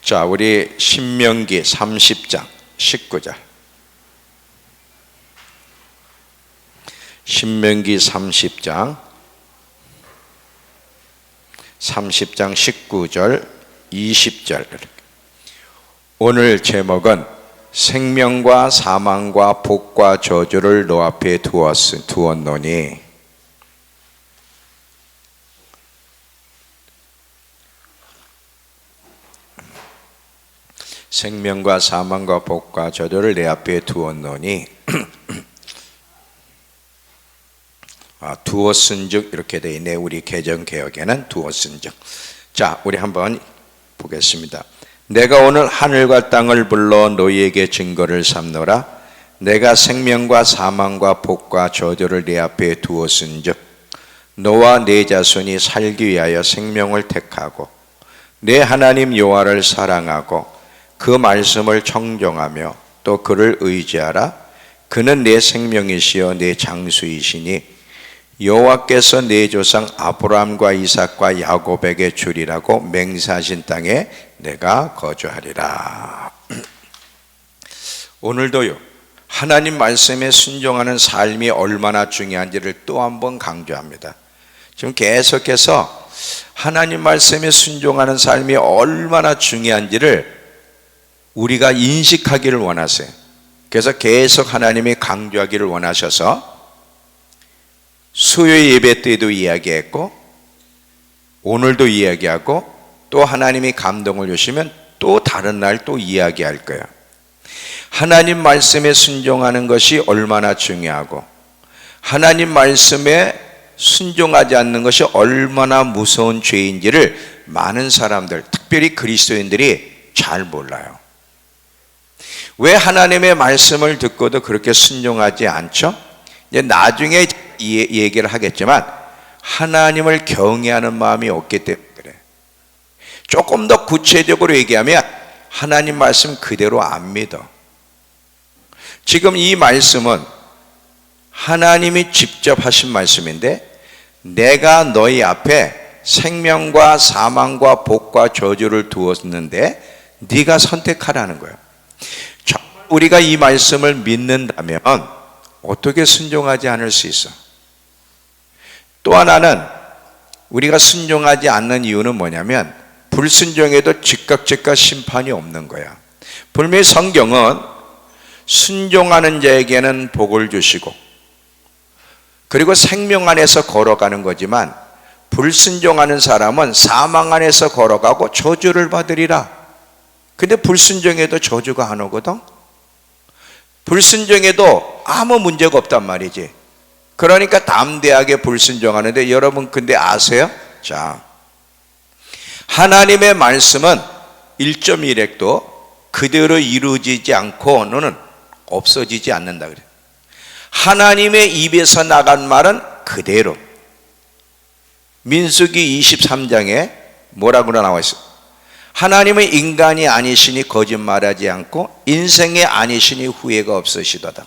자, 우리 신명기 30장 19절. 신명기 30장 19절 20절. 오늘 제목은 생명과 사망과 복과 저주를 너 앞에 두었노니. 생명과 사망과 복과 저주를 내 앞에 두었노니. 두었은즉 이렇게 되어 있네. 우리 개정개혁에는 두었은즉. 자, 우리 한번 보겠습니다. 내가 오늘 하늘과 땅을 불러 너희에게 증거를 삼노라. 내가 생명과 사망과 복과 저주를 내 앞에 두었은즉 너와 네 자손이 살기 위하여 생명을 택하고 내 하나님 여호와를 사랑하고 그 말씀을 청종하며 또 그를 의지하라. 그는 내 생명이시여 내 장수이시니 여호와께서 내 조상 아브라함과 이삭과 야곱에게 주리라고 맹세하신 땅에 내가 거주하리라. 오늘도요, 하나님 말씀에 순종하는 삶이 얼마나 중요한지를 또 한 번 강조합니다. 지금 계속해서 하나님 말씀에 순종하는 삶이 얼마나 중요한지를 우리가 인식하기를 원하세요. 그래서 계속 하나님이 강조하기를 원하셔서 수요 예배 때도 이야기했고 오늘도 이야기하고 또 하나님이 감동을 주시면 또 다른 날 또 이야기할 거예요. 하나님 말씀에 순종하는 것이 얼마나 중요하고 하나님 말씀에 순종하지 않는 것이 얼마나 무서운 죄인지를 많은 사람들, 특별히 그리스도인들이 잘 몰라요. 왜 하나님의 말씀을 듣고도 그렇게 순종하지 않죠? 이제 나중에 얘기를 하겠지만 하나님을 경외하는 마음이 없기 때문에 그래. 조금 더 구체적으로 얘기하면 하나님 말씀 그대로 안 믿어. 지금 이 말씀은 하나님이 직접 하신 말씀인데 내가 너희 앞에 생명과 사망과 복과 저주를 두었는데 네가 선택하라는 거예요. 우리가 이 말씀을 믿는다면 어떻게 순종하지 않을 수 있어? 또 하나는 우리가 순종하지 않는 이유는 뭐냐면 불순종에도 즉각 심판이 없는 거야. 분명히 성경은 순종하는 자에게는 복을 주시고 그리고 생명 안에서 걸어가는 거지만 불순종하는 사람은 사망 안에서 걸어가고 저주를 받으리라. 근데 불순종에도 저주가 안 오거든. 불순종에도 아무 문제가 없단 말이지. 그러니까 담대하게 불순종하는데 여러분 근데 아세요? 자, 하나님의 말씀은 1.1핵도 그대로 이루어지지 않고는 없어지지 않는다 그래. 하나님의 입에서 나간 말은 그대로. 민수기 23장에 뭐라고 나와 있어? 하나님은 인간이 아니시니 거짓말하지 않고 인생이 아니시니 후회가 없으시도다.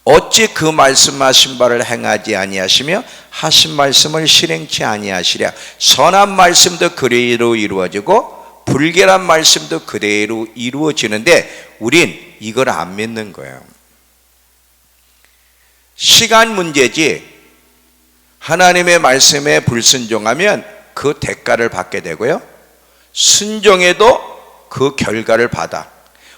어찌 그 말씀하신 바를 행하지 아니하시며 하신 말씀을 실행치 아니하시랴. 선한 말씀도 그대로 이루어지고 불결한 말씀도 그대로 이루어지는데 우린 이걸 안 믿는 거예요. 시간 문제지. 하나님의 말씀에 불순종하면 그 대가를 받게 되고요, 순종해도 그 결과를 받아.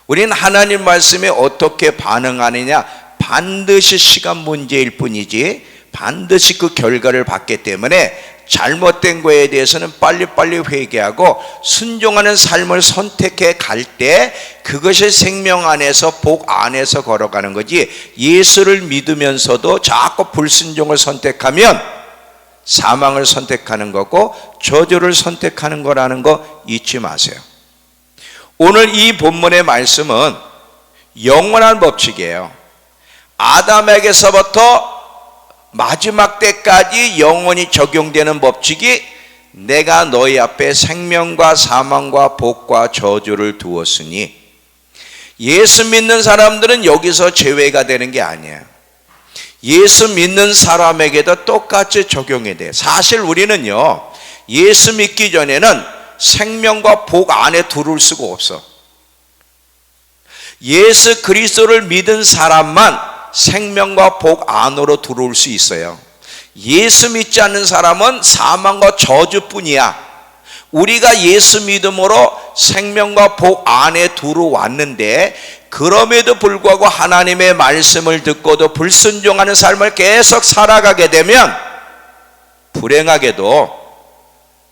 우리는 하나님 말씀에 어떻게 반응하느냐 반드시 시간 문제일 뿐이지 반드시 그 결과를 받기 때문에 잘못된 거에 대해서는 빨리빨리 회개하고 순종하는 삶을 선택해 갈 때 그것이 생명 안에서 복 안에서 걸어가는 거지. 예수를 믿으면서도 자꾸 불순종을 선택하면 사망을 선택하는 거고 저주를 선택하는 거라는 거 잊지 마세요. 오늘 이 본문의 말씀은 영원한 법칙이에요. 아담에게서부터 마지막 때까지 영원히 적용되는 법칙이 내가 너희 앞에 생명과 사망과 복과 저주를 두었으니, 예수 믿는 사람들은 여기서 제외가 되는 게 아니에요. 예수 믿는 사람에게도 똑같이 적용이 돼요. 사실 우리는요, 예수 믿기 전에는 생명과 복 안에 들어올 수가 없어. 예수 그리스도를 믿은 사람만 생명과 복 안으로 들어올 수 있어요. 예수 믿지 않는 사람은 사망과 저주뿐이야. 우리가 예수 믿음으로 생명과 복 안에 들어왔는데, 그럼에도 불구하고 하나님의 말씀을 듣고도 불순종하는 삶을 계속 살아가게 되면 불행하게도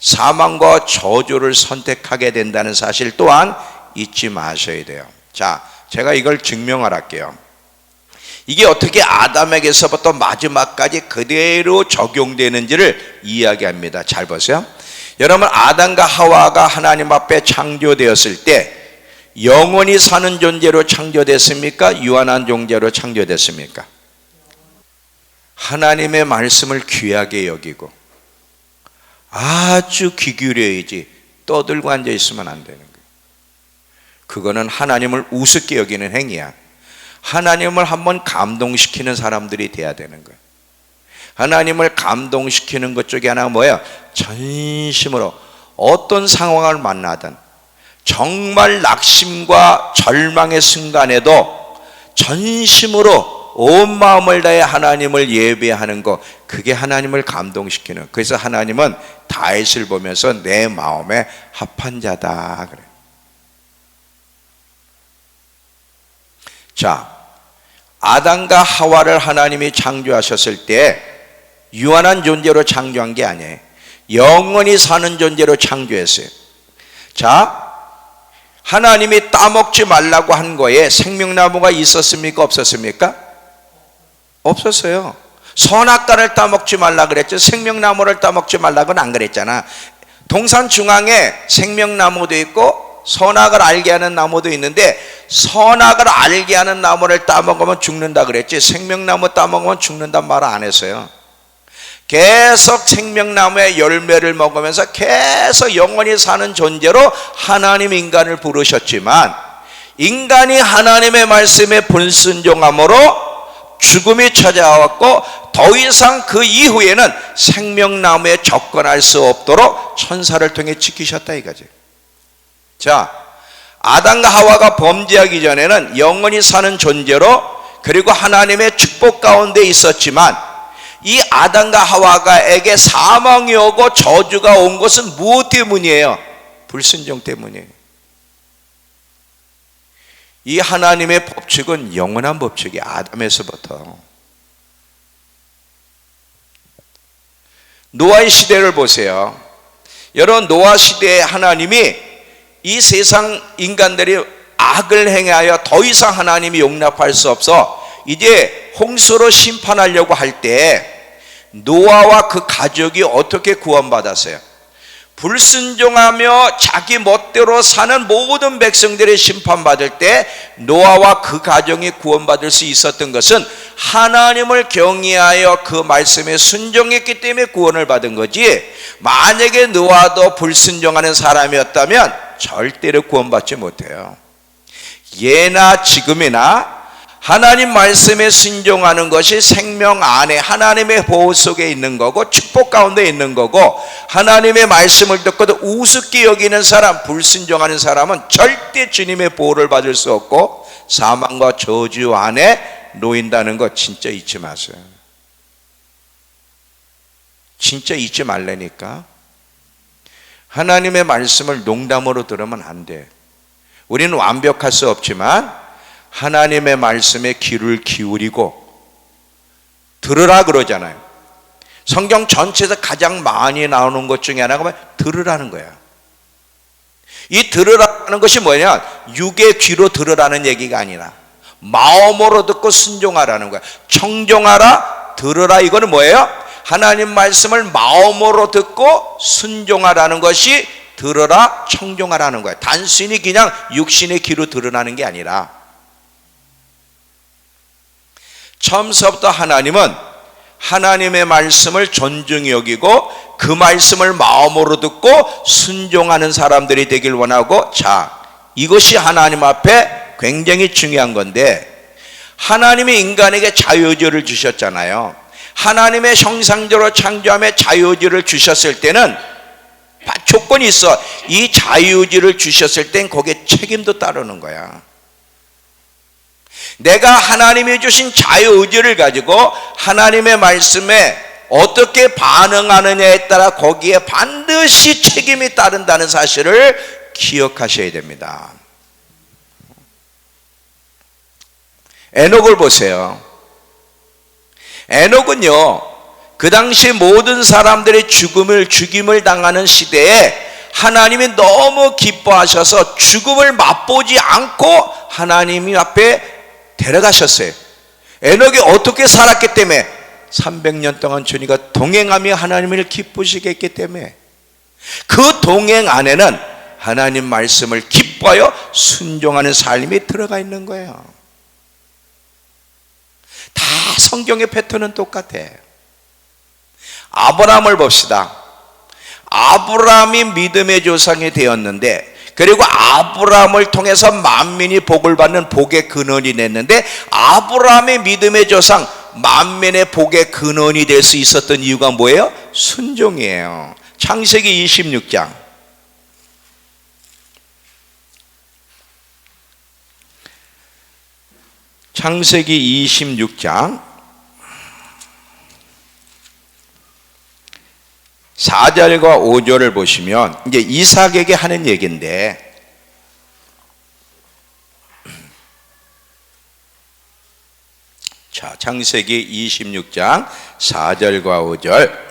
사망과 저주를 선택하게 된다는 사실 또한 잊지 마셔야 돼요. 자, 제가 이걸 증명할게요. 이게 어떻게 아담에게서부터 마지막까지 그대로 적용되는지를 이야기합니다. 잘 보세요. 여러분, 아담과 하와가 하나님 앞에 창조되었을 때 영원히 사는 존재로 창조됐습니까? 유한한 존재로 창조됐습니까? 하나님의 말씀을 귀하게 여기고 아주 귀 기울여야지 떠들고 앉아 있으면 안 되는 거예요. 그거는 하나님을 우습게 여기는 행위야. 하나님을 한번 감동시키는 사람들이 돼야 되는 거예요. 하나님을 감동시키는 것 중에 하나가 뭐예요? 전심으로 어떤 상황을 만나든 정말 낙심과 절망의 순간에도 전심으로 온 마음을 다해 하나님을 예배하는 것, 그게 하나님을 감동시키는. 그래서 하나님은 다윗을 보면서 내 마음에 합한 자다 그래. 자, 아담과 하와를 하나님이 창조하셨을 때 유한한 존재로 창조한 게 아니에요. 영원히 사는 존재로 창조했어요. 자, 하나님이 따먹지 말라고 한 거에 생명나무가 있었습니까? 없었습니까? 없었어요. 선악과를 따먹지 말라 그랬죠. 생명나무를 따먹지 말라고는 안 그랬잖아. 동산 중앙에 생명나무도 있고 선악을 알게 하는 나무도 있는데, 선악을 알게 하는 나무를 따먹으면 죽는다 그랬지, 생명나무 따먹으면 죽는단 말을 안 했어요. 계속 생명나무의 열매를 먹으면서 계속 영원히 사는 존재로 하나님 인간을 부르셨지만, 인간이 하나님의 말씀에 불순종함으로 죽음이 찾아왔고 더 이상 그 이후에는 생명나무에 접근할 수 없도록 천사를 통해 지키셨다 이거지. 자, 아담과 하와가 범죄하기 전에는 영원히 사는 존재로, 그리고 하나님의 축복 가운데 있었지만, 이 아담과 하와가에게 사망이 오고 저주가 온 것은 무엇 때문이에요? 불순종 때문이에요. 이 하나님의 법칙은 영원한 법칙이에요. 아담에서부터. 노아의 시대를 보세요. 여러분, 노아 시대에 하나님이 이 세상 인간들이 악을 행하여 더 이상 하나님이 용납할 수 없어 이제 홍수로 심판하려고 할 때 노아와 그 가족이 어떻게 구원받았어요? 불순종하며 자기 멋대로 사는 모든 백성들이 심판받을 때 노아와 그 가정이 구원받을 수 있었던 것은 하나님을 경외하여 그 말씀에 순종했기 때문에 구원을 받은 거지, 만약에 노아도 불순종하는 사람이었다면 절대로 구원받지 못해요. 예나 지금이나 하나님 말씀에 순종하는 것이 생명 안에 하나님의 보호 속에 있는 거고 축복 가운데 있는 거고, 하나님의 말씀을 듣고도 우습게 여기는 사람, 불순종하는 사람은 절대 주님의 보호를 받을 수 없고 사망과 저주 안에 놓인다는 거 진짜 잊지 마세요. 진짜 잊지 말라니까. 하나님의 말씀을 농담으로 들으면 안 돼. 우리는 완벽할 수 없지만 하나님의 말씀에 귀를 기울이고 들으라 그러잖아요. 성경 전체에서 가장 많이 나오는 것 중에 하나가 들으라는 거야. 이 들으라는 것이 뭐냐? 육의 귀로 들으라는 얘기가 아니라 마음으로 듣고 순종하라는 거야. 청종하라, 들으라, 이거는 뭐예요? 하나님 말씀을 마음으로 듣고 순종하라는 것이 들으라, 청종하라는 거야. 단순히 그냥 육신의 귀로 들으라는 게 아니라, 처음서부터 하나님은 하나님의 말씀을 존중히 여기고 그 말씀을 마음으로 듣고 순종하는 사람들이 되길 원하고, 자, 이것이 하나님 앞에 굉장히 중요한 건데, 하나님이 인간에게 자유의지를 주셨잖아요. 하나님의 형상대로 창조함에 자유의지를 주셨을 때는 조건이 있어. 이 자유의지를 주셨을 땐 거기에 책임도 따르는 거야. 내가 하나님이 주신 자유의지를 가지고 하나님의 말씀에 어떻게 반응하느냐에 따라 거기에 반드시 책임이 따른다는 사실을 기억하셔야 됩니다. 에녹을 보세요. 에녹은요, 그 당시 모든 사람들의 죽임을 당하는 시대에 하나님이 너무 기뻐하셔서 죽음을 맛보지 않고 하나님 앞에 데려가셨어요. 에녹이 어떻게 살았기 때문에? 300년 동안 주님과 동행하며 하나님을 기쁘시게 했기 때문에. 그 동행 안에는 하나님 말씀을 기뻐하여 순종하는 삶이 들어가 있는 거예요. 다 성경의 패턴은 똑같아. 아브라함을 봅시다. 아브라함이 믿음의 조상이 되었는데, 그리고 아브라함을 통해서 만민이 복을 받는 복의 근원이 됐는데, 아브라함의 믿음의 조상 만민의 복의 근원이 될 수 있었던 이유가 뭐예요? 순종이에요. 창세기 26장. 창세기 26장 4절과 5절을 보시면 이제 이삭에게 하는 얘기인데, 자, 창세기 26장 4절과 5절.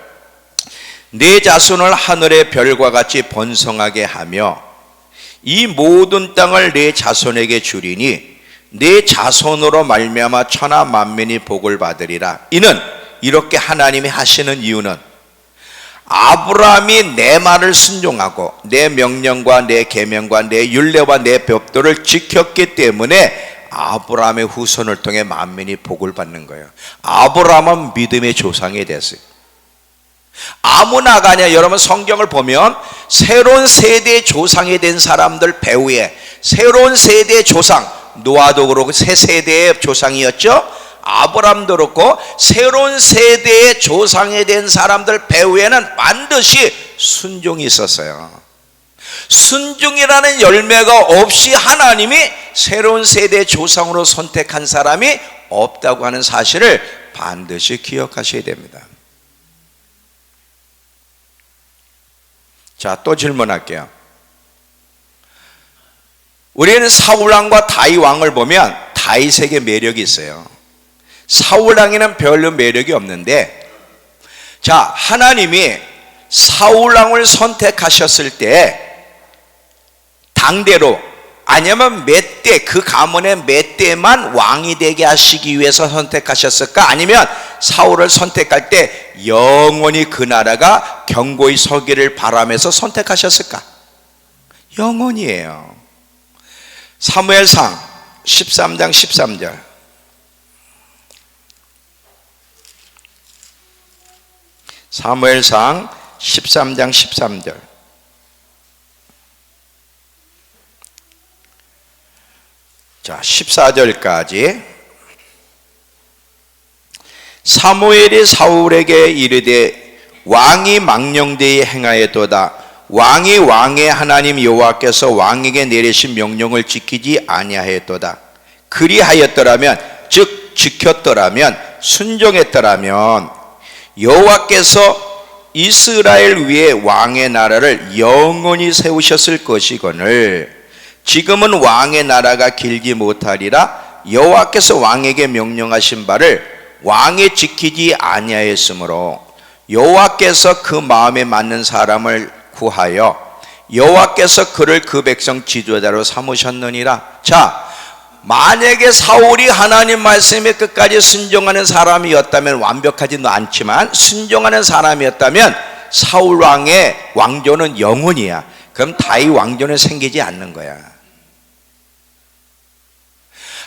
네 자손을 하늘의 별과 같이 번성하게 하며 이 모든 땅을 네 자손에게 주리니 네 자손으로 말미암아 천하 만민이 복을 받으리라. 이는 이렇게 하나님이 하시는 이유는 아브라함이 내 말을 순종하고 내 명령과 내 계명과 내 율례와 내 법도를 지켰기 때문에 아브라함의 후손을 통해 만민이 복을 받는 거예요. 아브라함은 믿음의 조상이 됐어요. 아무나가 아니야. 여러분 성경을 보면 새로운 세대의 조상이 된 사람들 배후에 새로운 세대의 조상, 노아도 그렇고 새 세대의 조상이었죠. 아브라함도 그렇고 새로운 세대의 조상이 된 사람들 배후에는 반드시 순종이 있었어요. 순종이라는 열매가 없이 하나님이 새로운 세대의 조상으로 선택한 사람이 없다고 하는 사실을 반드시 기억하셔야 됩니다. 자, 또 질문할게요. 우리는 사울왕과 다윗왕을 보면 다윗에게 매력이 있어요. 사울왕에는 별로 매력이 없는데, 자, 하나님이 사울왕을 선택하셨을 때 당대로 아니면 몇 대, 그 가문의 몇 대만 왕이 되게 하시기 위해서 선택하셨을까? 아니면 사울을 선택할 때 영원히 그 나라가 견고히 서기를 바라면서 선택하셨을까? 영원이에요. 사무엘상 13장 13절. 사무엘상 13장 13절. 자, 14절까지. 사무엘이 사울에게 이르되 왕이 망령되이 행하였도다. 왕이 왕의 하나님 여호와께서 왕에게 내리신 명령을 지키지 아니하였도다. 그리하였더라면, 즉 지켰더라면, 순종했더라면 여호와께서 이스라엘 위에 왕의 나라를 영원히 세우셨을 것이거늘 지금은 왕의 나라가 길지 못하리라. 여호와께서 왕에게 명령하신 바를 왕이 지키지 아니하였으므로 여호와께서 그 마음에 맞는 사람을 구하여 여호와께서 그를 그 백성 지도자로 삼으셨느니라. 자, 만약에 사울이 하나님 말씀에 끝까지 순종하는 사람이었다면, 완벽하지는 않지만 순종하는 사람이었다면 사울 왕의 왕조는 영원이야. 그럼 다윗 왕조는 생기지 않는 거야.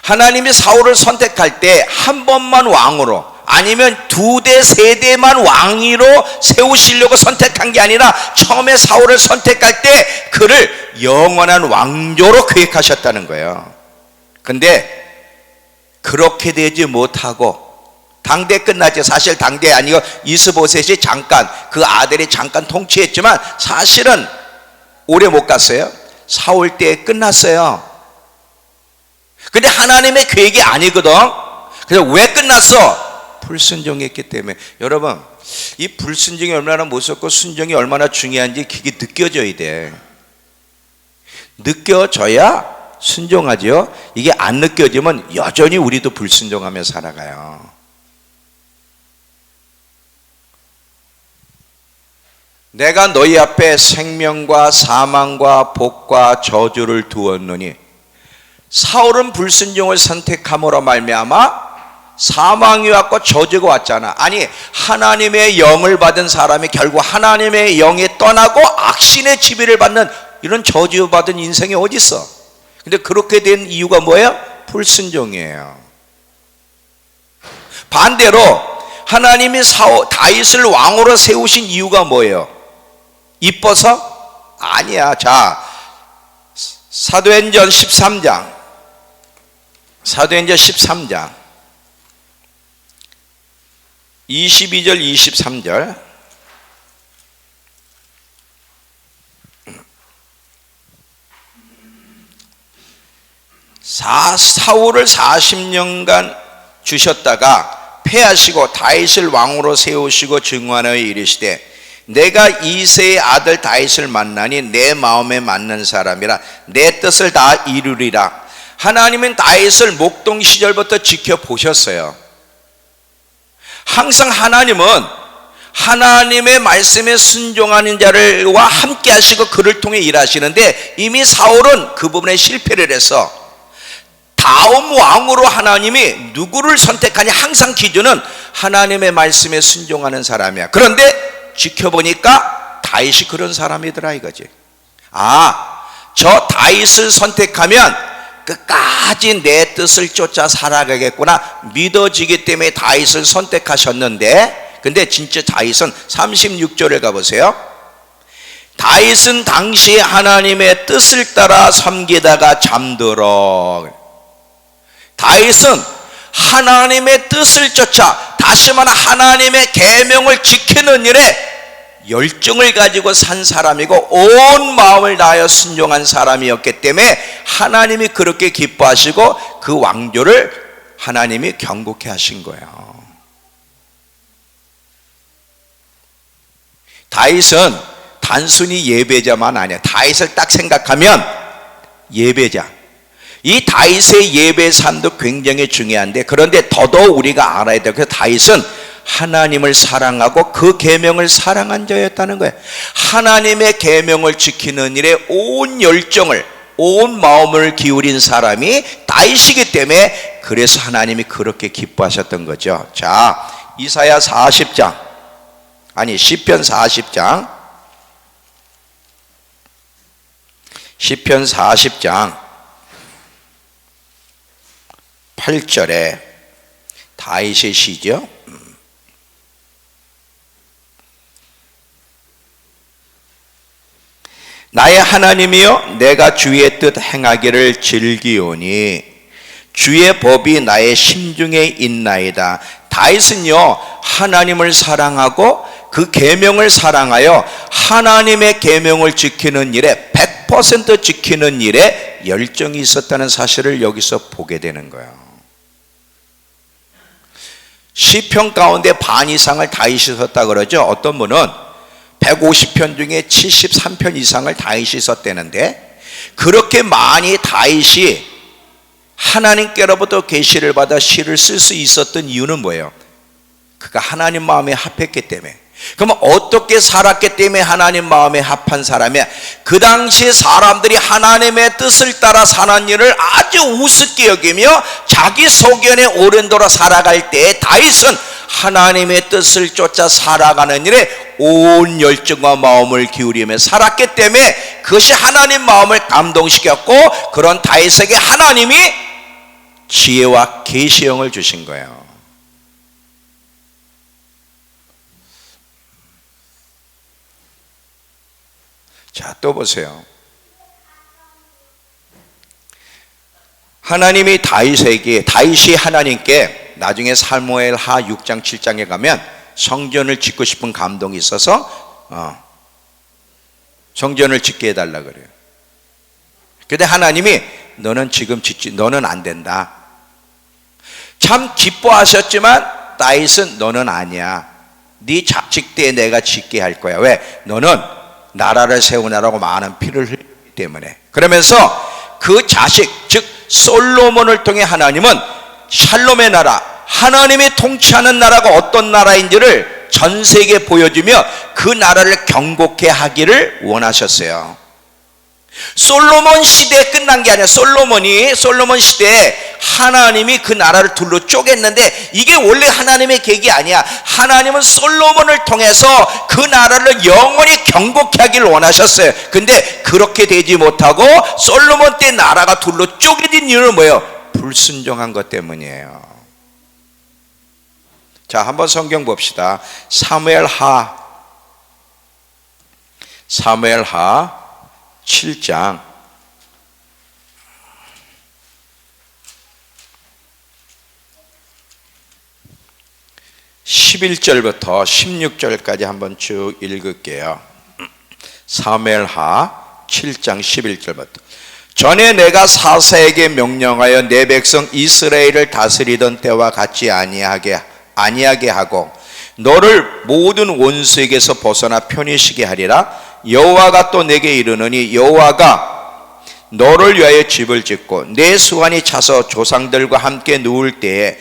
하나님이 사울을 선택할 때 한 번만 왕으로, 아니면 두 대, 세 대만 왕위로 세우시려고 선택한 게 아니라 처음에 사울을 선택할 때 그를 영원한 왕조로 계획하셨다는 거예요. 근데 그렇게 되지 못하고 당대 끝났죠. 사실 당대 아니고 이스보셋이 잠깐 그 아들이 잠깐 통치했지만 사실은 오래 못 갔어요. 사울 때 끝났어요. 근데 하나님의 계획이 아니거든. 그래서 왜 끝났어? 불순종했기 때문에. 여러분, 이 불순종이 얼마나 무섭고 순종이 얼마나 중요한지 그게 느껴져야 돼. 느껴져야 순종하죠. 이게 안 느껴지면 여전히 우리도 불순종하며 살아가요. 내가 너희 앞에 생명과 사망과 복과 저주를 두었노니. 사울은 불순종을 선택함으로 말미암아 사망이 왔고 저주가 왔잖아. 아니, 하나님의 영을 받은 사람이 결국 하나님의 영에 떠나고 악신의 지배를 받는 이런 저주받은 인생이 어디 있어? 근데 그렇게 된 이유가 뭐예요? 불순종이에요. 반대로 하나님이 다윗을 왕으로 세우신 이유가 뭐예요? 이뻐서? 아니야. 자, 사도행전 13장 22절 23절. 사울을 40년간 주셨다가 패하시고 다윗을 왕으로 세우시고 증언하여 이르시되 내가 이새의 아들 다윗을 만나니 내 마음에 맞는 사람이라 내 뜻을 다 이루리라. 하나님은 다윗을 목동 시절부터 지켜보셨어요. 항상 하나님은 하나님의 말씀에 순종하는 자들과 함께 하시고 그를 통해 일하시는데 이미 사울은 그 부분에 실패를 해서 다음 왕으로 하나님이 누구를 선택하냐, 항상 기준은 하나님의 말씀에 순종하는 사람이야. 그런데 지켜보니까 다윗이 그런 사람이더라 이거지. 아, 저 다윗을 선택하면 끝까지 내 뜻을 쫓아 살아가겠구나 믿어지기 때문에 다윗을 선택하셨는데, 근데 진짜 다윗은 36절에 가보세요. 다윗은 당시 하나님의 뜻을 따라 섬기다가 잠들어. 다윗은 하나님의 뜻을 쫓아, 다시 말해 하나님의 계명을 지키는 일에 열정을 가지고 산 사람이고 온 마음을 다하여 순종한 사람이었기 때문에 하나님이 그렇게 기뻐하시고 그 왕조를 하나님이 경고케 하신 거예요. 다윗은 단순히 예배자만 아니야. 다윗을 딱 생각하면 예배자. 이 다윗의 예배 삶도 굉장히 중요한데, 그런데 더더욱 우리가 알아야 돼요. 그래서 다윗은 하나님을 사랑하고 그 계명을 사랑한 자였다는 거예요. 하나님의 계명을 지키는 일에 온 열정을, 온 마음을 기울인 사람이 다윗이기 때문에 그래서 하나님이 그렇게 기뻐하셨던 거죠. 자, 이사야 40장, 아니 시편 40장, 시편 40장 8절에 다윗의 시죠. 나의 하나님이여, 내가 주의 뜻 행하기를 즐기오니 주의 법이 나의 심중에 있나이다. 다윗은요, 하나님을 사랑하고 그 계명을 사랑하여 하나님의 계명을 지키는 일에 100% 지키는 일에 열정이 있었다는 사실을 여기서 보게 되는 거예요. 시편 가운데 반 이상을 다윗이 썼다 그러죠. 어떤 분은 150편 중에 73편 이상을 다윗이 썼다는데, 그렇게 많이 다윗이 하나님께로부터 계시를 받아 시를 쓸 수 있었던 이유는 뭐예요? 그가 하나님 마음에 합했기 때문에. 그러면 어떻게 살았기 때문에 하나님 마음에 합한 사람이야? 그 당시 사람들이 하나님의 뜻을 따라 사는 일을 아주 우습게 여기며 자기 소견에 옳은 대로 살아갈 때 다윗은 하나님의 뜻을 쫓아 살아가는 일에 온 열정과 마음을 기울이며 살았기 때문에 그것이 하나님 마음을 감동시켰고, 그런 다윗에게 하나님이 지혜와 계시형을 주신 거예요. 자, 또 보세요. 하나님이 다윗이 하나님께 나중에 사무엘하 6장 7장에 가면 성전을 짓고 싶은 감동이 있어서 성전을 짓게 해달라 그래요. 근데 하나님이 너는 지금 짓지, 너는 안 된다. 참 기뻐하셨지만 다윗은 너는 아니야. 네 자식 때 내가 짓게 할 거야. 왜? 너는 나라를 세우느라고 많은 피를 흘렸기 때문에. 그러면서 그 자식, 즉 솔로몬을 통해 하나님은 샬롬의 나라, 하나님이 통치하는 나라가 어떤 나라인지를 전 세계에 보여주며 그 나라를 경고케 하기를 원하셨어요. 솔로몬 시대에 끝난 게 아니라 솔로몬 시대에 하나님이 그 나라를 둘로 쪼갰는데 이게 원래 하나님의 계획이 아니야. 하나님은 솔로몬을 통해서 그 나라를 영원히 경고케 하기를 원하셨어요. 근데 그렇게 되지 못하고 솔로몬 때 나라가 둘로 쪼개진 이유는 뭐예요? 불순종한 것 때문이에요. 자, 한번 성경 봅시다. 사무엘하 7장 11절부터 16절까지 한번 쭉 읽을게요. 사무엘하 7장 11절부터. 전에 내가 사사에게 명령하여 내 백성 이스라엘을 다스리던 때와 같이 아니하게 하고 너를 모든 원수에게서 벗어나 편히 쉬게 하리라. 여호와가 또 내게 이르노니 여호와가 너를 위하여 집을 짓고 내 수완이 차서 조상들과 함께 누울 때에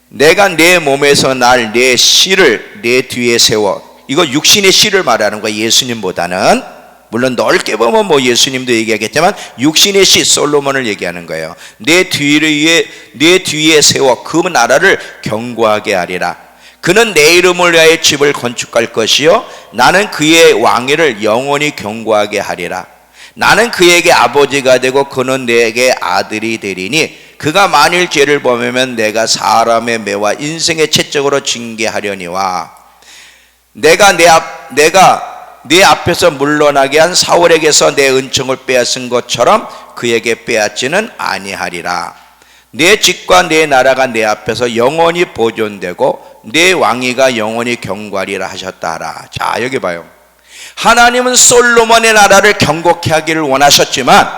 내가 내 몸에서 날 내 씨를 내 뒤에 세워. 이거 육신의 씨를 말하는 거야. 예수님보다는. 물론 넓게 보면 뭐 예수님도 얘기하겠지만 육신의 씨 솔로몬을 얘기하는 거예요. 내 뒤에 세워 그 나라를 견고하게 하리라. 그는 내 이름을 위하여 집을 건축할 것이요 나는 그의 왕위를 영원히 견고하게 하리라. 나는 그에게 아버지가 되고 그는 내게 아들이 되리니 그가 만일 죄를 범하면 내가 사람의 매와 인생의 채찍으로 징계하려니와 내가 네 앞에서 물러나게 한 사울에게서 내 은총을 빼앗은 것처럼 그에게 빼앗지는 아니하리라. 내 집과 내 나라가 내 앞에서 영원히 보존되고 내 왕위가 영원히 경고하리라 하셨다 하라. 자, 여기 봐요. 하나님은 솔로몬의 나라를 경고케 하기를 원하셨지만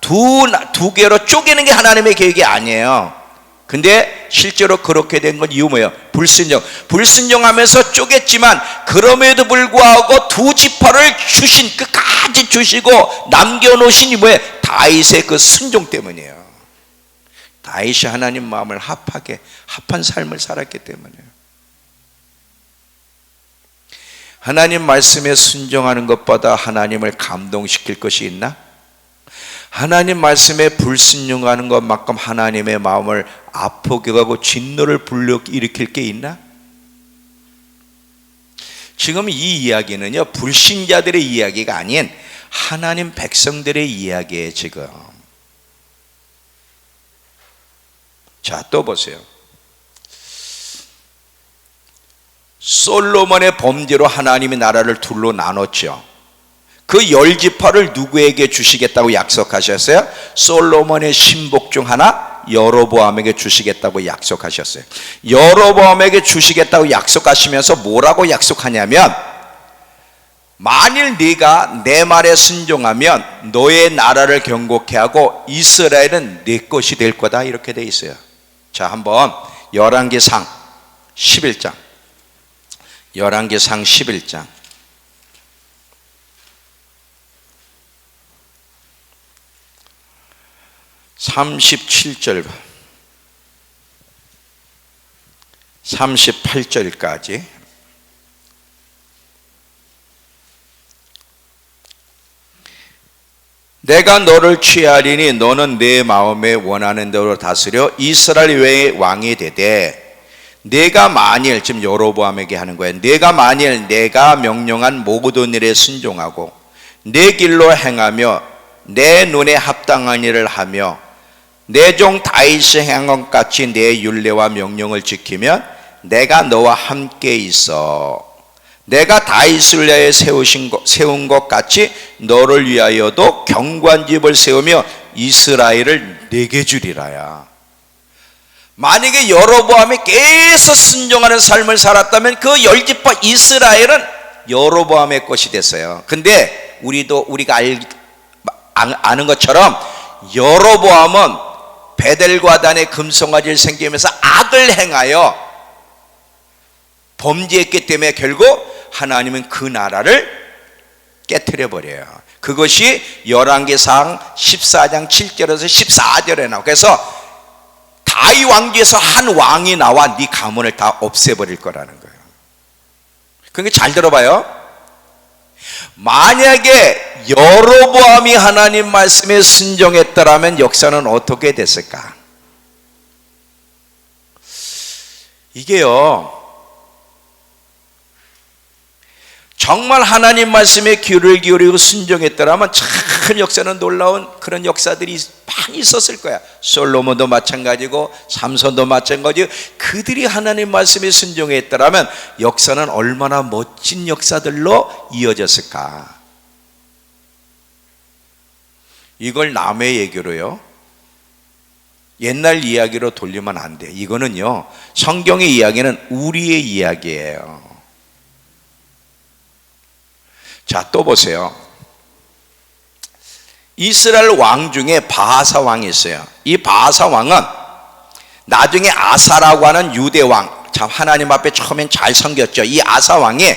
두 개로 쪼개는 게 하나님의 계획이 아니에요. 근데 실제로 그렇게 된 건 이유 뭐예요? 불순종하면서 쪼갰지만 그럼에도 불구하고 두 지파를 끝까지 주시고 남겨놓으신 이 뭐예요? 다윗의 그 순종 때문이에요. 다윗이 하나님 마음을 합한 삶을 살았기 때문이에요. 하나님 말씀에 순종하는 것보다 하나님을 감동시킬 것이 있나? 하나님 말씀에 불순종하는 것만큼 하나님의 마음을 아프게 하고 진노를 불러일으킬 게 있나? 지금 이 이야기는요, 불신자들의 이야기가 아닌 하나님 백성들의 이야기예요. 지금. 자, 또 보세요. 솔로몬의 범죄로 하나님이 나라를 둘로 나눴죠. 그 10지파를 누구에게 주시겠다고 약속하셨어요? 솔로몬의 신복 중 하나 여로보암에게 주시겠다고 약속하셨어요. 여로보암에게 주시겠다고 약속하시면서 뭐라고 약속하냐면 만일 네가 내 말에 순종하면 너의 나라를 경고케 하고 이스라엘은 네 것이 될 거다, 이렇게 돼 있어요. 자, 한번 열왕기상 11장 37절 38절까지 내가 너를 취하리니 너는 내 마음에 원하는 대로 다스려 이스라엘 외의 왕이 되되 내가 만일, 지금 여로보암에게 하는 거예요. 내가 만일 내가 명령한 모든 일에 순종하고 내 길로 행하며 내 눈에 합당한 일을 하며 내 종 다윗이 행한 것 같이 내 율례와 명령을 지키면 내가 너와 함께 있어 내가 다윗을 위하여 세운 것 같이 너를 위하여도 견고한 집을 세우며 이스라엘을 내게 주리라야. 만약에 여로보암이 계속 순종하는 삶을 살았다면 그 열지파 이스라엘은 여로보암의 것이 됐어요. 근데 우리가 아는 것처럼 여로보암은 베델과 단에 금송아지를 섬기면서 악을 행하여 범죄했기 때문에 결국 하나님은 그 나라를 깨트려 버려요. 그것이 열왕기상 14장 7절에서 14절에 나와요. 그래서 다윗 왕조에서 한 왕이 나와 네 가문을 다 없애버릴 거라는 거예요. 그러니까 잘 들어봐요. 만약에 여로보암이 하나님 말씀에 순종했더라면 역사는 어떻게 됐을까? 이게요, 정말 하나님 말씀에 귀를 기울이고 순종했더라면 참 역사는 놀라운 그런 역사들이 많이 있었을 거야. 솔로몬도 마찬가지고 삼손도 마찬가지고 그들이 하나님 말씀에 순종했더라면 역사는 얼마나 멋진 역사들로 이어졌을까. 이걸 남의 얘기로요, 옛날 이야기로 돌리면 안 돼. 이거는요, 성경의 이야기는 우리의 이야기예요. 자, 또 보세요. 이스라엘 왕 중에 바하사 왕이 있어요. 이 바하사 왕은 나중에 아사라고 하는 유대 왕, 참 하나님 앞에 처음엔 잘 섬겼죠. 이 아사 왕이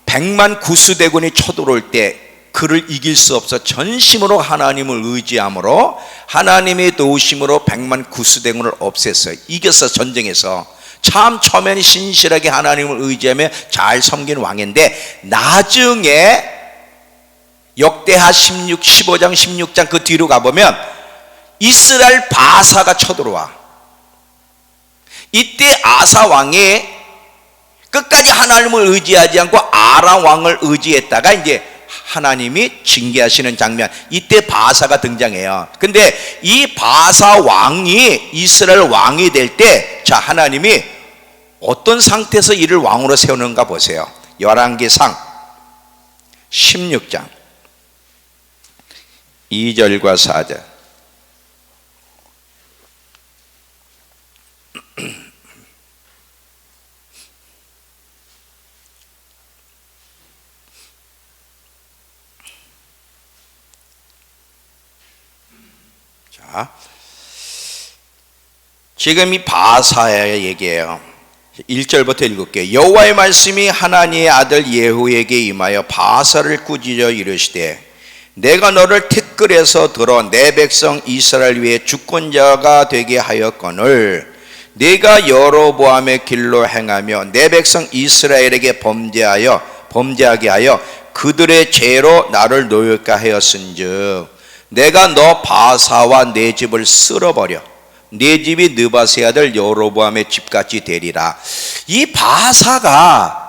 100만 구스대군이 쳐들어올 때 그를 이길 수 없어 전심으로 하나님을 의지함으로 하나님의 도우심으로 100만 구스대군을 없앴어요. 이겼어, 전쟁에서. 참 처음에는 신실하게 하나님을 의지하며 잘 섬긴 왕인데 나중에 역대하 15장 16장 그 뒤로 가보면 이스라엘 바사가 쳐들어와. 이때 아사 왕이 끝까지 하나님을 의지하지 않고 아람 왕을 의지했다가 이제 하나님이 징계하시는 장면, 이때 바사가 등장해요. 근데 이 바사 왕이 이스라엘 왕이 될 때, 자, 하나님이 어떤 상태에서 이를 왕으로 세우는가 보세요. 열왕기상 16장 2절과 4절. 자, 지금 이 바사의 얘기예요. 1절부터 읽을게요. 여호와의 말씀이 하나니의 아들 예후에게 임하여 바사를 꾸짖어 이르시되 내가 너를 티끌에서 들어 내 백성 이스라엘 위에 주권자가 되게 하였거늘 네가 여로보암의 길로 행하며 내 백성 이스라엘에게 범죄하게 하여 그들의 죄로 나를 노엽게 하였은즉 내가 너 바사와 내 집을 쓸어버려 네 집이 느바세 아들 여로보암의 집같이 되리라. 이 바사가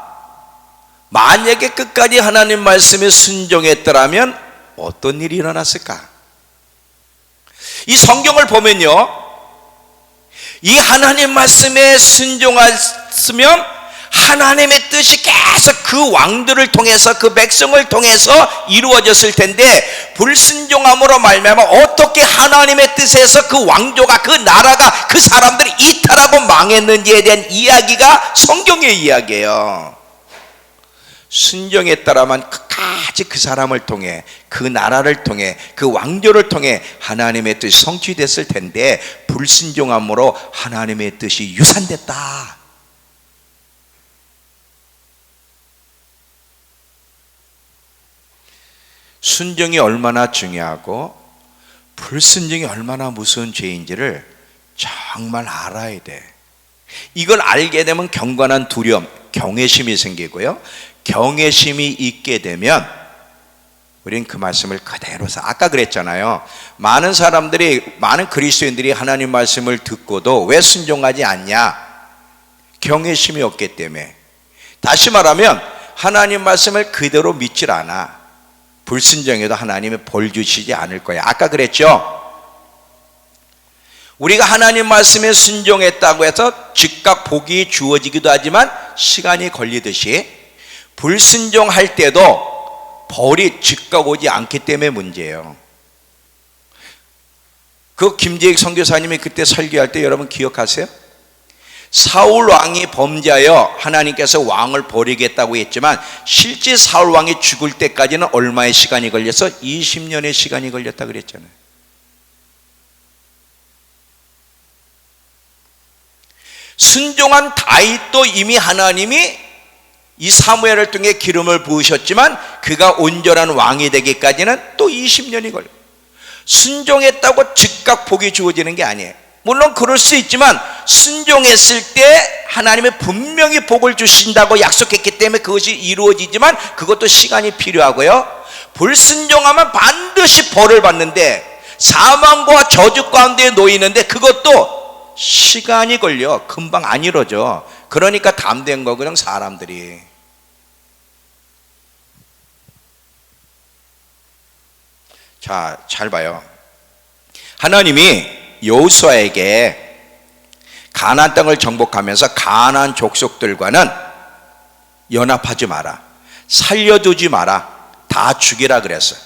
만약에 끝까지 하나님 말씀에 순종했더라면 어떤 일이 일어났을까? 이 성경을 보면요, 이 하나님 말씀에 순종했으면 하나님의 뜻이 계속 그 왕들을 통해서 그 백성을 통해서 이루어졌을 텐데 불순종함으로 말미암아 어떻게 하나님의 뜻에서 그 왕조가 그 나라가 그 사람들이 이탈하고 망했는지에 대한 이야기가 성경의 이야기예요. 순종했다라면 끝까지 그 사람을 통해 그 나라를 통해 그 왕조를 통해 하나님의 뜻이 성취됐을 텐데 불순종함으로 하나님의 뜻이 유산됐다. 순종이 얼마나 중요하고 불순종이 얼마나 무서운 죄인지를 정말 알아야 돼. 이걸 알게 되면 경건한 두려움, 경외심이 생기고요. 경외심이 있게 되면 우린 그 말씀을 그대로 아까 그랬잖아요. 많은 그리스도인들이 하나님 말씀을 듣고도 왜 순종하지 않냐? 경외심이 없기 때문에. 다시 말하면 하나님 말씀을 그대로 믿질 않아. 불순종해도 하나님이 벌 주시지 않을 거야. 아까 그랬죠? 우리가 하나님 말씀에 순종했다고 해서 즉각 복이 주어지기도 하지만 시간이 걸리듯이 불순종할 때도 벌이 즉각 오지 않기 때문에 문제예요. 그 김재익 선교사님이 그때 설교할 때 여러분 기억하세요? 사울 왕이 범죄하여 하나님께서 왕을 버리겠다고 했지만 실제 사울 왕이 죽을 때까지는 얼마의 시간이 걸려서 20년의 시간이 걸렸다 그랬잖아요. 순종한 다윗도 이미 하나님이 이 사무엘을 통해 기름을 부으셨지만 그가 온전한 왕이 되기까지는 또 20년이 걸려요. 순종했다고 즉각 복이 주어지는 게 아니에요. 물론 그럴 수 있지만 순종했을 때 하나님이 분명히 복을 주신다고 약속했기 때문에 그것이 이루어지지만 그것도 시간이 필요하고요. 불순종하면 반드시 벌을 받는데 사망과 저주 가운데 놓이는데 그것도 시간이 걸려. 금방 안 이루어져. 그러니까 담대한 거거든 사람들이. 자, 잘 봐요. 하나님이 여호수아에게 가나안 땅을 정복하면서 가나안 족속들과는 연합하지 마라, 살려두지 마라, 다 죽이라 그랬어요.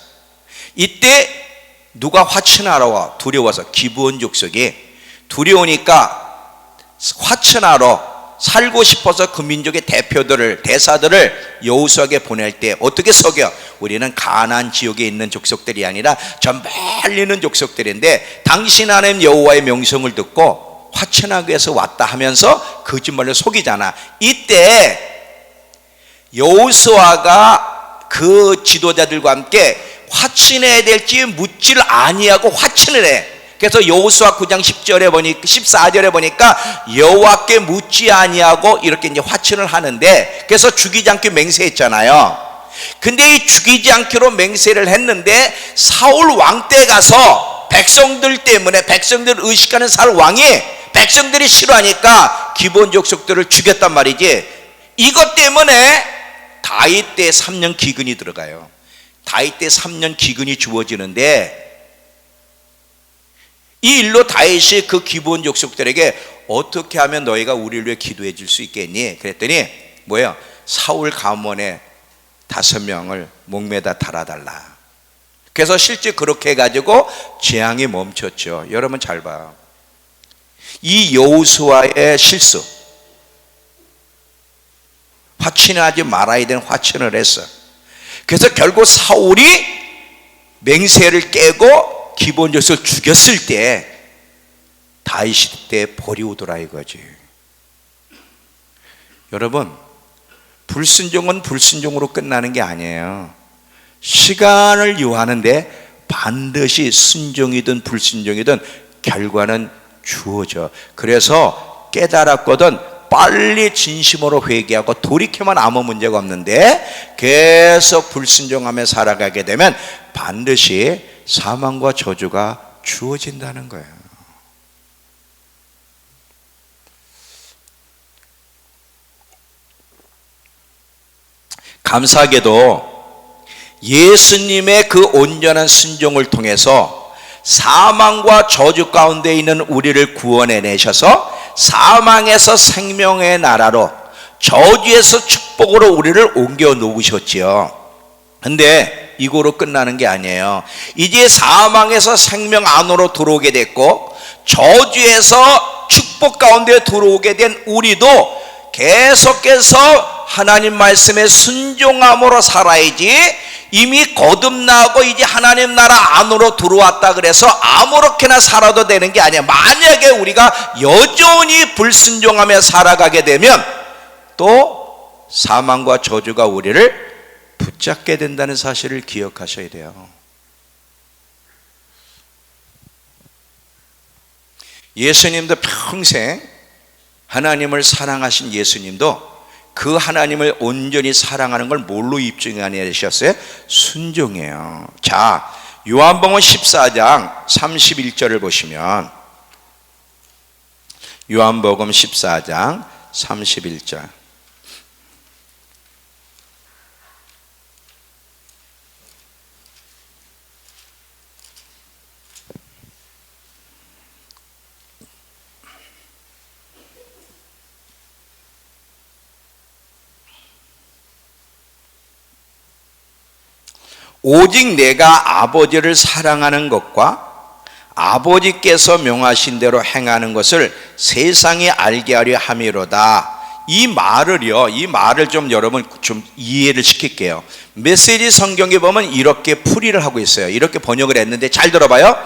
이때 누가 화친하러 두려워서 기브온 족속이 두려우니까 화친하러 살고 싶어서 그 민족의 대표들을 대사들을 여호수아에게 보낼 때 어떻게 속여? 우리는 가나안 지역에 있는 족속들이 아니라 저 멀리 있는 족속들인데 당신 하나님 여호와의 명성을 듣고 화친하기 위해서 왔다 하면서 거짓말로 속이잖아. 이때 여호수아가 그 지도자들과 함께 화친해야 될지 묻지를 아니하고 화친을 해. 그래서 여호수아 9장 10절에 보니까 14절에 보니까 여호와께 묻지 아니하고 이렇게 이제 화친을 하는데 그래서 죽이지 않게 맹세했잖아요. 근데 이 죽이지 않기로 맹세를 했는데 사울 왕 때 가서 백성들 때문에 백성들 의식하는 사울 왕이 백성들이 싫어하니까 기브온 족속들을 죽였단 말이지. 이것 때문에 다윗 때 3년 기근이 들어가요. 다윗 때 3년 기근이 주어지는데 이 일로 다윗이 그 기브온 족속들에게 어떻게 하면 너희가 우리를 위해 기도해 줄 수 있겠니? 그랬더니 뭐예요? 사울 가문에 5명을 목매다 달아달라. 그래서 실제 그렇게 해가지고 재앙이 멈췄죠. 여러분 잘 봐요. 이 여호수아의 실수, 화친하지 말아야 되는 화친을 했어. 그래서 결국 사울이 맹세를 깨고 기브온 족속을 죽였을 때 다윗이 때 벌이 오더라 이거지. 여러분, 불순종은 불순종으로 끝나는 게 아니에요. 시간을 요하는데 반드시 순종이든 불순종이든 결과는 주어져. 그래서 깨달았거든 빨리 진심으로 회개하고 돌이키면 아무 문제가 없는데 계속 불순종하며 살아가게 되면 반드시 사망과 저주가 주어진다는 거예요. 감사하게도 예수님의 그 온전한 순종을 통해서 사망과 저주 가운데 있는 우리를 구원해내셔서 사망에서 생명의 나라로 저주에서 축복으로 우리를 옮겨 놓으셨지요. 근데 이거로 끝나는 게 아니에요. 이제 사망에서 생명 안으로 들어오게 됐고 저주에서 축복 가운데 들어오게 된 우리도 계속해서 하나님 말씀에 순종함으로 살아야지. 이미 거듭나고 이제 하나님 나라 안으로 들어왔다 그래서 아무렇게나 살아도 되는 게 아니야. 만약에 우리가 여전히 불순종하며 살아가게 되면 또 사망과 저주가 우리를 붙잡게 된다는 사실을 기억하셔야 돼요. 예수님도 평생 하나님을 사랑하신 예수님도 그 하나님을 온전히 사랑하는 걸 뭘로 입증하셨어요? 순종이에요. 자, 요한복음 14장 31절을 보시면 요한복음 14장 31절 오직 내가 아버지를 사랑하는 것과 아버지께서 명하신 대로 행하는 것을 세상이 알게 하려 함이로다. 이 말을 좀 여러분 좀 이해를 시킬게요. 메시지 성경에 보면 이렇게 풀이를 하고 있어요. 이렇게 번역을 했는데 잘 들어봐요.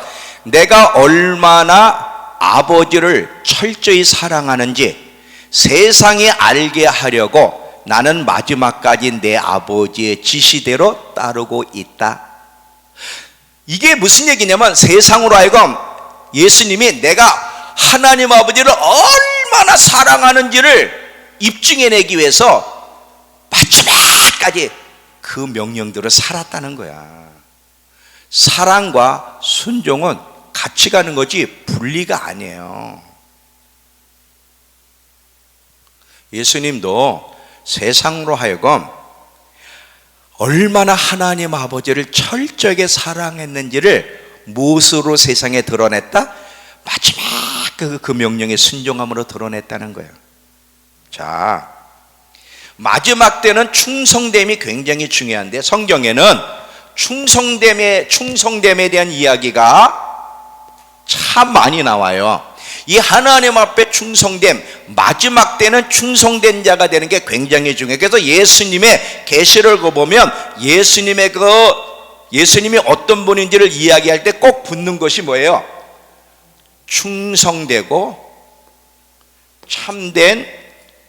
내가 얼마나 아버지를 철저히 사랑하는지 세상이 알게 하려고 나는 마지막까지 내 아버지의 지시대로 따르고 있다. 이게 무슨 얘기냐면 세상으로 하여금 예수님이 내가 하나님 아버지를 얼마나 사랑하는지를 입증해내기 위해서 마지막까지 그 명령대로 살았다는 거야. 사랑과 순종은 같이 가는 거지 분리가 아니에요. 예수님도 세상으로 하여금 얼마나 하나님 아버지를 철저하게 사랑했는지를 무엇으로 세상에 드러냈다? 마지막 그 명령에 순종함으로 드러냈다는 거예요. 자, 마지막 때는 충성됨이 굉장히 중요한데 성경에는 충성됨에 대한 이야기가 참 많이 나와요. 이 하나님 앞에 충성됨, 마지막 때는 충성된 자가 되는 게 굉장히 중요해요. 그래서 예수님의 계시록을 보면 예수님이 어떤 분인지를 이야기할 때 꼭 붙는 것이 뭐예요? 충성되고 참된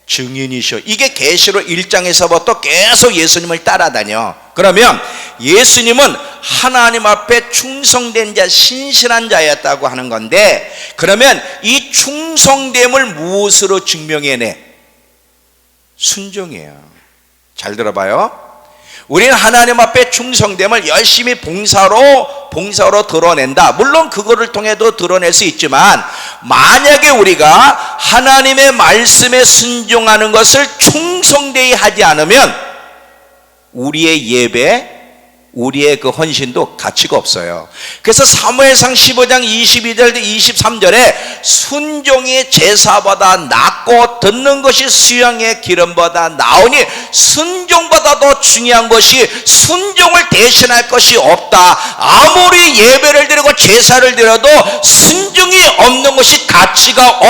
증인이셔. 이게 계시록 1장에서부터 계속 예수님을 따라다녀. 그러면 예수님은 하나님 앞에 충성된 자, 신실한 자였다고 하는 건데, 그러면 이 충성됨을 무엇으로 증명해내? 순종이에요. 잘 들어봐요. 우리는 하나님 앞에 충성됨을 열심히 봉사로 드러낸다. 물론 그거를 통해도 드러낼 수 있지만, 만약에 우리가 하나님의 말씀에 순종하는 것을 충성되이 하지 않으면 우리의 예배, 우리의 그 헌신도 가치가 없어요. 그래서 사무엘상 15장 22절 23절에 순종이 제사보다 낫고 듣는 것이 수양의 기름보다 나으니 순종보다 더 중요한 것이 순종을 대신할 것이 없다. 아무리 예배를 드리고 제사를 드려도 순종이 없는 것이 가치가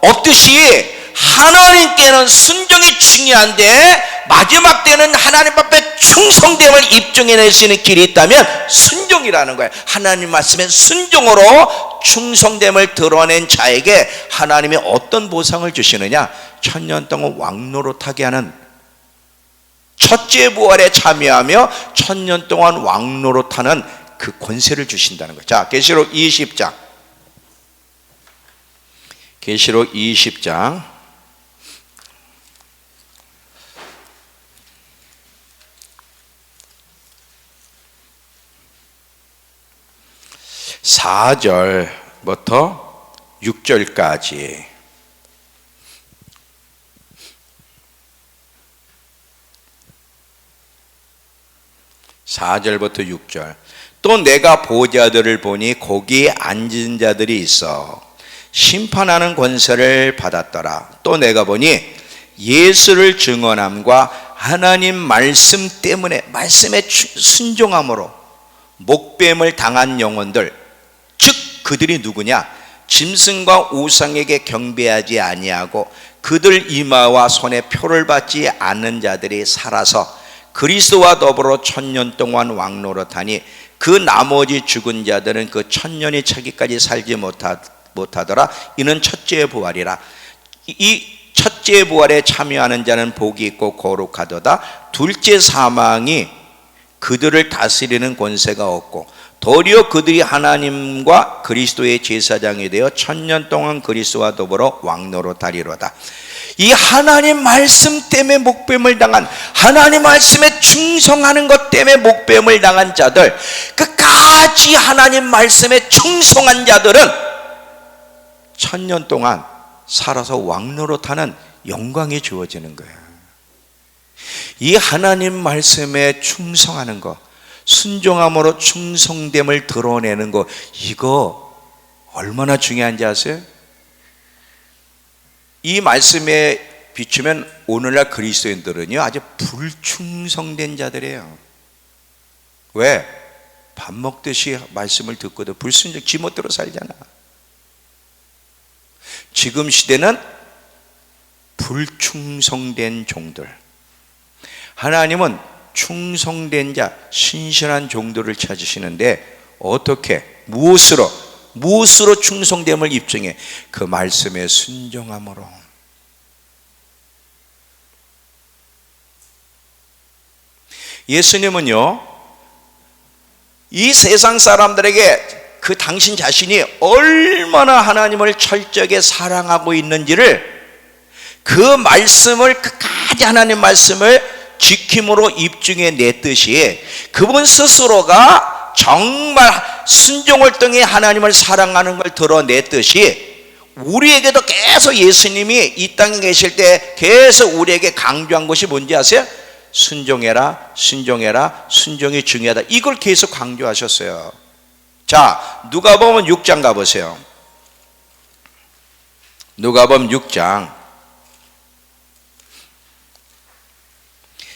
없듯이 하나님께는 순종이 중요한데 마지막 때는 하나님 앞에 충성됨을 입증해낼 수 있는 길이 있다면 순종이라는 거예요. 하나님 말씀에 순종으로 충성됨을 드러낸 자에게 하나님이 어떤 보상을 주시느냐? 1000년 동안 왕노릇하게 하는, 첫째 부활에 참여하며 1000년 동안 왕노릇하는 그 권세를 주신다는 거예요. 자, 계시록 20장. 계시록 20장 4절부터 6절까지. 또 내가 보좌들을 보니 거기에 앉은 자들이 있어 심판하는 권세를 받았더라. 또 내가 보니 예수를 증언함과 하나님 말씀 때문에, 말씀에 순종함으로 목뱀을 당한 영혼들, 즉 그들이 누구냐? 짐승과 우상에게 경배하지 아니하고 그들 이마와 손에 표를 받지 않는 자들이 살아서 그리스도와 더불어 1000년 동안 왕노릇하니 그 나머지 죽은 자들은 그 1000년이 차기까지 살지 못하더라. 이는 첫째 부활이라. 이 첫째 부활에 참여하는 자는 복이 있고 거룩하도다. 둘째 사망이 그들을 다스리는 권세가 없고 도리어 그들이 하나님과 그리스도의 제사장이 되어 1000년 동안 그리스도와 더불어 왕노릇하리로다. 이 하나님 말씀 때문에 목뱀을 당한, 하나님 말씀에 충성하는 것 때문에 목뱀을 당한 자들, 끝까지 하나님 말씀에 충성한 자들은 1000년 동안 살아서 왕노릇하는 영광이 주어지는 거예요. 이 하나님 말씀에 충성하는 것, 순종함으로 충성됨을 드러내는 것, 이거 얼마나 중요한지 아세요? 이 말씀에 비추면 오늘날 그리스도인들은요 아주 불충성된 자들이에요. 왜? 밥 먹듯이 말씀을 듣고도 불순종, 지멋대로 살잖아. 지금 시대는 불충성된 종들, 하나님은 충성된 자, 신실한 종들을 찾으시는데 어떻게, 무엇으로 충성됨을 입증해? 그 말씀에 순종함으로. 예수님은요, 이 세상 사람들에게 그 당신 자신이 얼마나 하나님을 철저하게 사랑하고 있는지를, 그 말씀을, 끝까지 하나님 말씀을 지킴으로 입증해 냈듯이 그분 스스로가 정말 순종을 통해 하나님을 사랑하는 걸 드러냈듯이 우리에게도 계속 예수님이 이 땅에 계실 때 계속 우리에게 강조한 것이 뭔지 아세요? 순종해라, 순종해라, 순종이 중요하다. 이걸 계속 강조하셨어요. 자, 누가복음 6장 가보세요. 누가복음 6장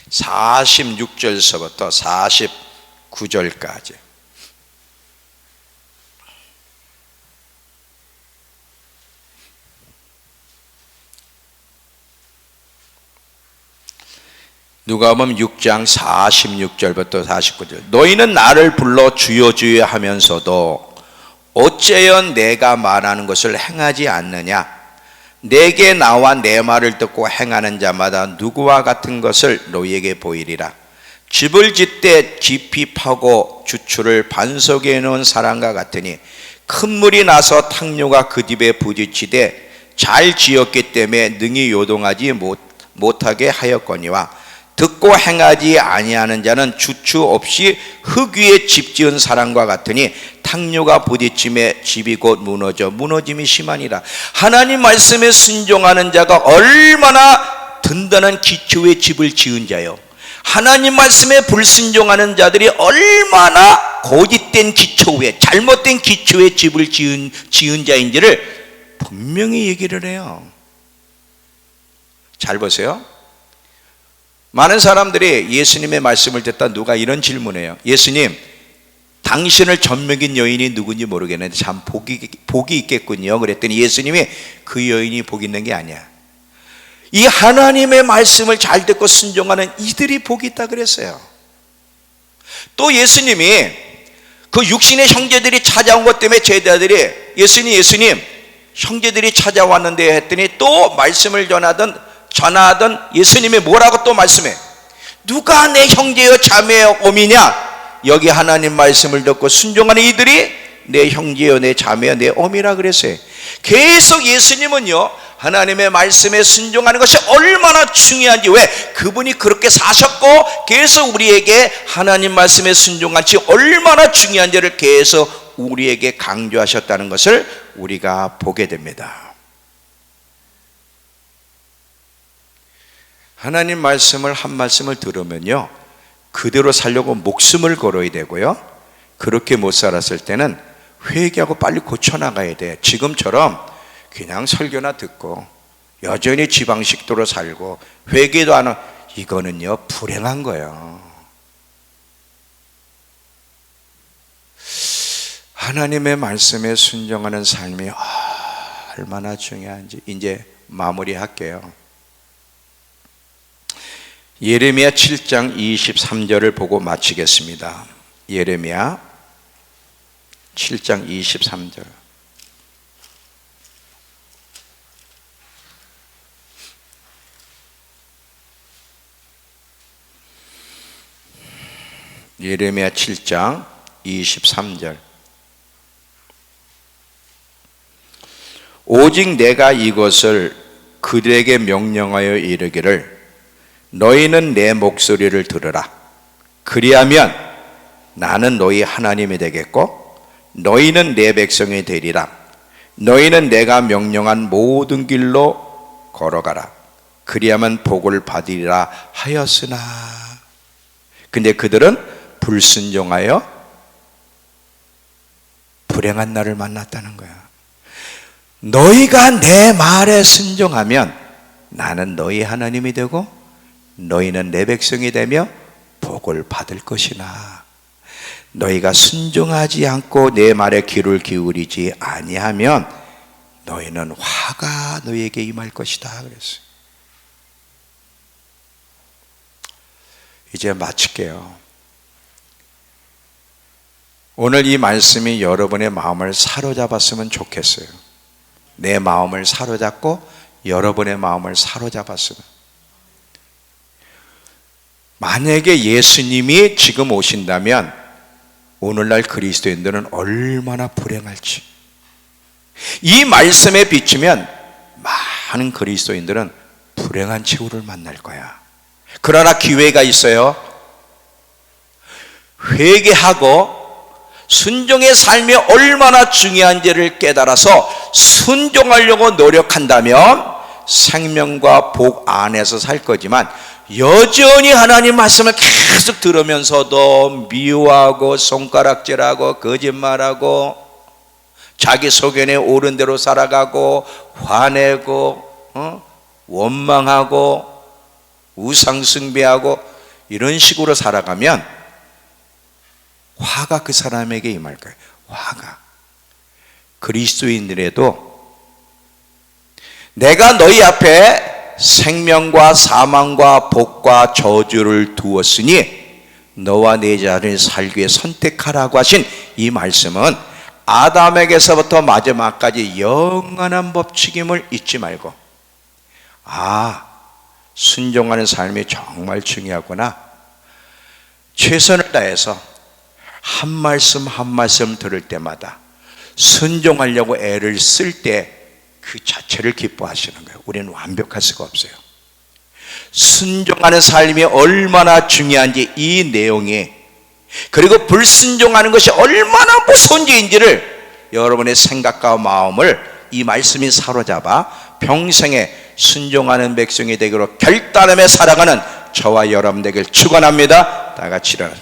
46절서부터 49절까지. 누가복음 6장 46절부터 49절. 너희는 나를 불러 주여 주여 하면서도 어째여 내가 말하는 것을 행하지 않느냐? 내게 나와 내 말을 듣고 행하는 자마다 누구와 같은 것을 너희에게 보이리라. 집을 짓되 깊이 파고 주추를 반석에 놓은 사람과 같으니 큰 물이 나서 탕류가 그 집에 부딪히되 잘 지었기 때문에 능히 요동하지 못하게 하였거니와, 듣고 행하지 아니하는 자는 주추 없이 흙 위에 집 지은 사람과 같으니 탕류가 부딪힘에 집이 곧 무너짐이 심하니라. 하나님 말씀에 순종하는 자가 얼마나 든든한 기초의 집을 지은 자요, 하나님 말씀에 불순종하는 자들이 얼마나 고짓된 기초 위에, 잘못된 기초의 집을 지은 자인지를 분명히 얘기를 해요. 잘 보세요. 많은 사람들이 예수님의 말씀을 듣다 누가 이런 질문해요. 예수님, 당신을 젖먹인 여인이 누군지 모르겠는데 참 복이 있겠군요. 그랬더니 예수님이 그 여인이 복 있는 게 아니야. 이 하나님의 말씀을 잘 듣고 순종하는 이들이 복이 있다 그랬어요. 또 예수님이 그 육신의 형제들이 찾아온 것 때문에 제자들이 예수님 형제들이 찾아왔는데 했더니 또 말씀을 전하던 예수님이 뭐라고 또 말씀해? 누가 내 형제여 자매여 어미냐? 여기 하나님 말씀을 듣고 순종하는 이들이 내 형제여 내 자매여 내 어미라 그랬어요. 계속 예수님은요, 하나님의 말씀에 순종하는 것이 얼마나 중요한지, 왜? 그분이 그렇게 사셨고 계속 우리에게 하나님 말씀에 순종한 지 얼마나 중요한지를 계속 우리에게 강조하셨다는 것을 우리가 보게 됩니다. 하나님 말씀을 한 말씀을 들으면요, 그대로 살려고 목숨을 걸어야 되고요, 그렇게 못 살았을 때는 회개하고 빨리 고쳐나가야 돼. 지금처럼 그냥 설교나 듣고 여전히 지방식도로 살고 회개도 안 하고, 이거는요 불행한 거예요. 하나님의 말씀에 순종하는 삶이 얼마나 중요한지 이제 마무리할게요. 예레미야 7장 23절을 보고 마치겠습니다. 예레미야 7장 23절. 예레미야 7장 23절. 오직 내가 이것을 그들에게 명령하여 이르기를, 너희는 내 목소리를 들으라. 그리하면 나는 너희 하나님이 되겠고 너희는 내 백성이 되리라. 너희는 내가 명령한 모든 길로 걸어가라. 그리하면 복을 받으리라 하였으나. 근데 그들은 불순종하여 불행한 날을 만났다는 거야. 너희가 내 말에 순종하면 나는 너희 하나님이 되고 너희는 내 백성이 되며 복을 받을 것이나, 너희가 순종하지 않고 내 말에 귀를 기울이지 아니하면 너희는 화가 너희에게 임할 것이다 그랬어요. 이제 마칠게요. 오늘 이 말씀이 여러분의 마음을 사로잡았으면 좋겠어요. 내 마음을 사로잡고 여러분의 마음을 사로잡았으면. 만약에 예수님이 지금 오신다면 오늘날 그리스도인들은 얼마나 불행할지. 이 말씀에 비추면 많은 그리스도인들은 불행한 최후를 만날 거야. 그러나 기회가 있어요. 회개하고 순종의 삶이 얼마나 중요한지를 깨달아서 순종하려고 노력한다면 생명과 복 안에서 살 거지만, 여전히 하나님 말씀을 계속 들으면서도 미워하고 손가락질하고 거짓말하고 자기 소견에 옳은 대로 살아가고 화내고 원망하고 우상숭배하고 이런 식으로 살아가면 화가 그 사람에게 임할 거예요. 화가. 그리스도인들에도 내가 너희 앞에 생명과 사망과 복과 저주를 두었으니 너와 내 자를 살기 위해 선택하라고 하신 이 말씀은 아담에게서부터 마지막까지 영원한 법칙임을 잊지 말고, 순종하는 삶이 정말 중요하구나. 최선을 다해서 한 말씀 한 말씀 들을 때마다 순종하려고 애를 쓸 때 그 자체를 기뻐하시는 거예요. 우리는 완벽할 수가 없어요. 순종하는 삶이 얼마나 중요한지 이 내용이, 그리고 불순종하는 것이 얼마나 무서운 죄인지를 여러분의 생각과 마음을 이 말씀이 사로잡아 평생에 순종하는 백성이 되기로 결단하며 살아가는 저와 여러분 되길 축원합니다. 다 같이 일어나서